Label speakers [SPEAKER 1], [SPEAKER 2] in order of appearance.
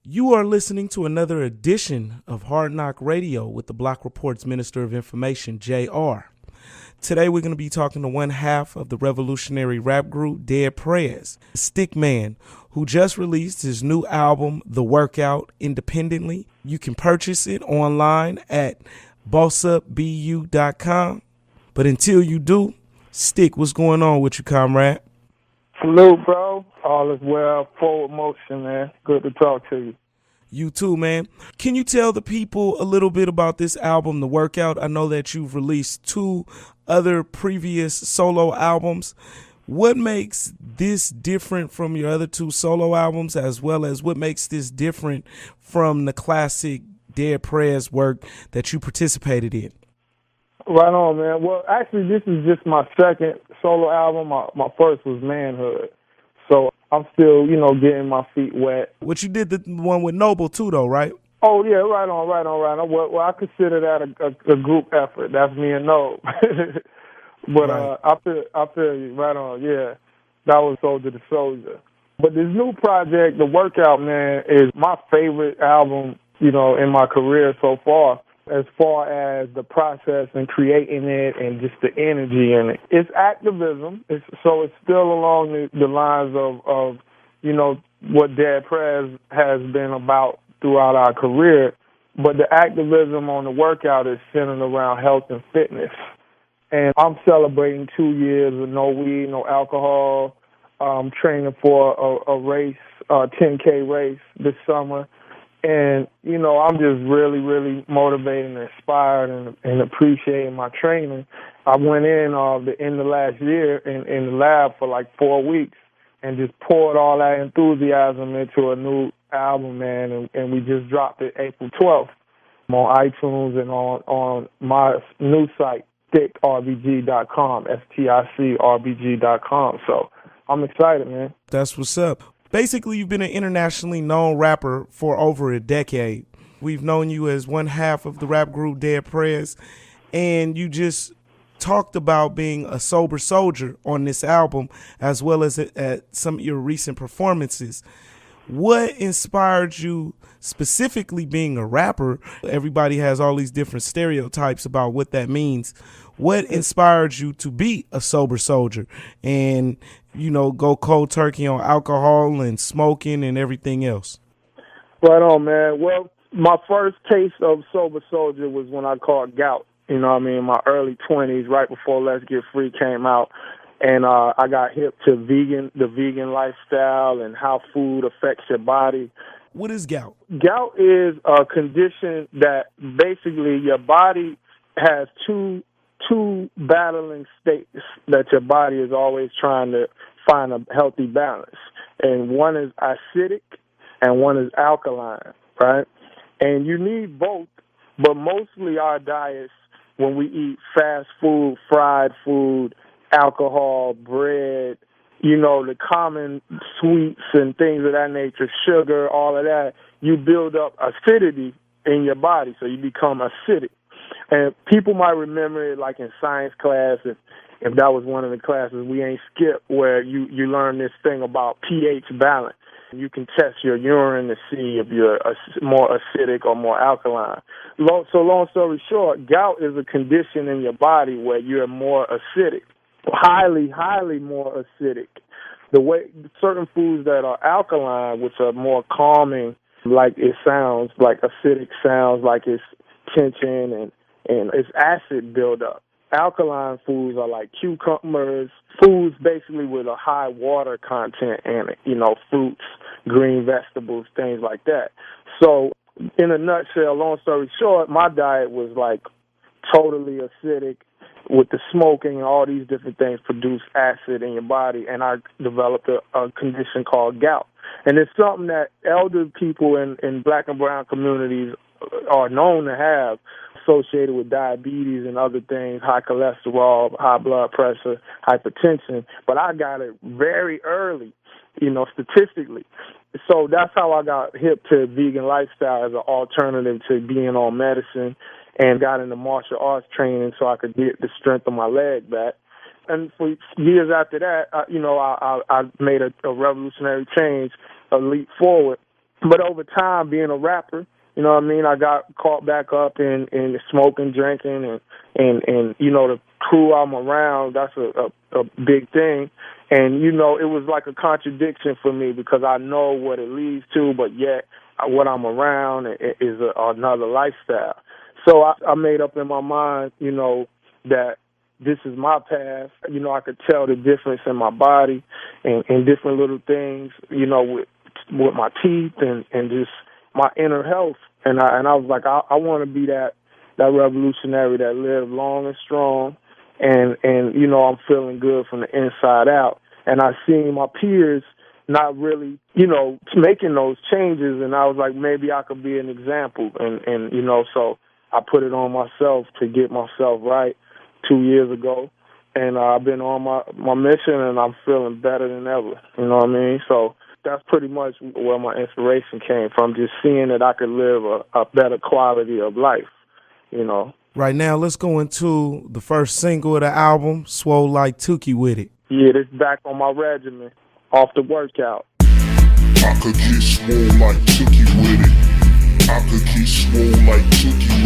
[SPEAKER 1] You are listening to another edition of Hard Knock Radio with the Block Report's Minister of Information, JR. Today we're going to be talking to one half of the revolutionary rap group Dead Prez, Stic Man, who just released his new album, The Workout, independently. You can purchase it online at bossupbu.com. But until you do, Stic, what's going on with you, comrade?
[SPEAKER 2] Salute, bro. All is well. Forward motion, man. Good to talk to you.
[SPEAKER 1] You too, man. Can you tell the people a little bit about this album, The Workout? I know that you've released two other previous solo albums. What makes this different from your other two solo albums, as well as what makes this different from the classic Dead Prez work that you participated in?
[SPEAKER 2] Right on, man. Well, actually, this is just my second solo album. My first was Manhood. So I'm still, getting my feet wet.
[SPEAKER 1] What you did the one with Noble too, though, right?
[SPEAKER 2] Oh, yeah, right on. Well, I consider that a group effort. That's me and Noble. But
[SPEAKER 1] right.
[SPEAKER 2] I feel you. Right on, yeah. That was Soldier to Soldier. But this new project, The Workout, man, is my favorite album, in my career so far. As far as the process and creating it and just the energy in it. It's activism, so it's still along the lines of what Dead Prez has been about throughout our career, but the activism on The Workout is centered around health and fitness. And I'm celebrating 2 years with no weed, no alcohol, training for a race, 10K race this summer. And, I'm just really, really motivated and inspired and appreciating my training. I went in the end of last year in the lab for like 4 weeks and just poured all that enthusiasm into a new album, man. And we just dropped it April 12th on iTunes and on my new site, sticrbg.com, STICRBG.com. So I'm excited, man.
[SPEAKER 1] That's what's up. Basically, you've been an internationally known rapper for over a decade. We've known you as one half of the rap group Dead Prez, and you just talked about being a sober soldier on this album, as well as at some of your recent performances. What inspired you, specifically being a rapper? Everybody has all these different stereotypes about what that means. What inspired you to be a sober soldier and, go cold turkey on alcohol and smoking and everything else?
[SPEAKER 2] Right on, man. Well, my first taste of sober soldier was when I caught gout, in my early 20s, right before Let's Get Free came out. And I got hip to the vegan lifestyle and how food affects your body.
[SPEAKER 1] What is gout?
[SPEAKER 2] Gout is a condition that basically your body has two battling states that your body is always trying to find a healthy balance. And one is acidic and one is alkaline, right? And you need both, but mostly our diets, when we eat fast food, fried food, alcohol, bread, the common sweets and things of that nature, sugar, all of that, you build up acidity in your body, so you become acidic. And people might remember it like in science class, if that was one of the classes we ain't skipped, where you learn this thing about pH balance. You can test your urine to see if you're more acidic or more alkaline. So long story short, gout is a condition in your body where you're more acidic, highly, highly more acidic. The way certain foods that are alkaline, which are more calming, like it sounds, like acidic sounds, like it's tension and it's acid buildup. Alkaline foods are like cucumbers, foods basically with a high water content in it, fruits, green vegetables, things like that. So in a nutshell, long story short, my diet was like totally acidic. With the smoking and all these different things produce acid in your body, and I developed a condition called gout. And it's something that elder people in black and brown communities are known to have, associated with diabetes and other things, high cholesterol, high blood pressure, hypertension. But I got it very early, statistically. So that's how I got hip to vegan lifestyle as an alternative to being on medicine, and got into martial arts training so I could get the strength of my leg back. And for years after that, I made a revolutionary change, a leap forward, But over time, being a rapper, you know what I mean, I got caught back up in smoking, drinking, and you know, the crew I'm around, that's a big thing. And, you know, it was like a contradiction for me because I know what it leads to, but yet what I'm around is another lifestyle. So I made up in my mind, you know, that this is my path. You know, I could tell the difference in my body and different little things, you know, with my teeth and just my inner health. And I was like, I want to be that revolutionary that lived long and strong, and you know, I'm feeling good from the inside out. And I seen my peers not really, you know, making those changes, and I was like, maybe I could be an example. And you know, so I put it on myself to get myself right 2 years ago, and I've been on my mission, and I'm feeling better than ever. You know what I mean? So that's pretty much where my inspiration came from, just seeing that I could live a better quality of life, you know.
[SPEAKER 1] Right now, let's go into the first single of the album, Swole Like Tookie With It.
[SPEAKER 2] Yeah, this back on my regimen, off the workout.
[SPEAKER 3] I could get swole like Tookie with it. I could get swole like Tookie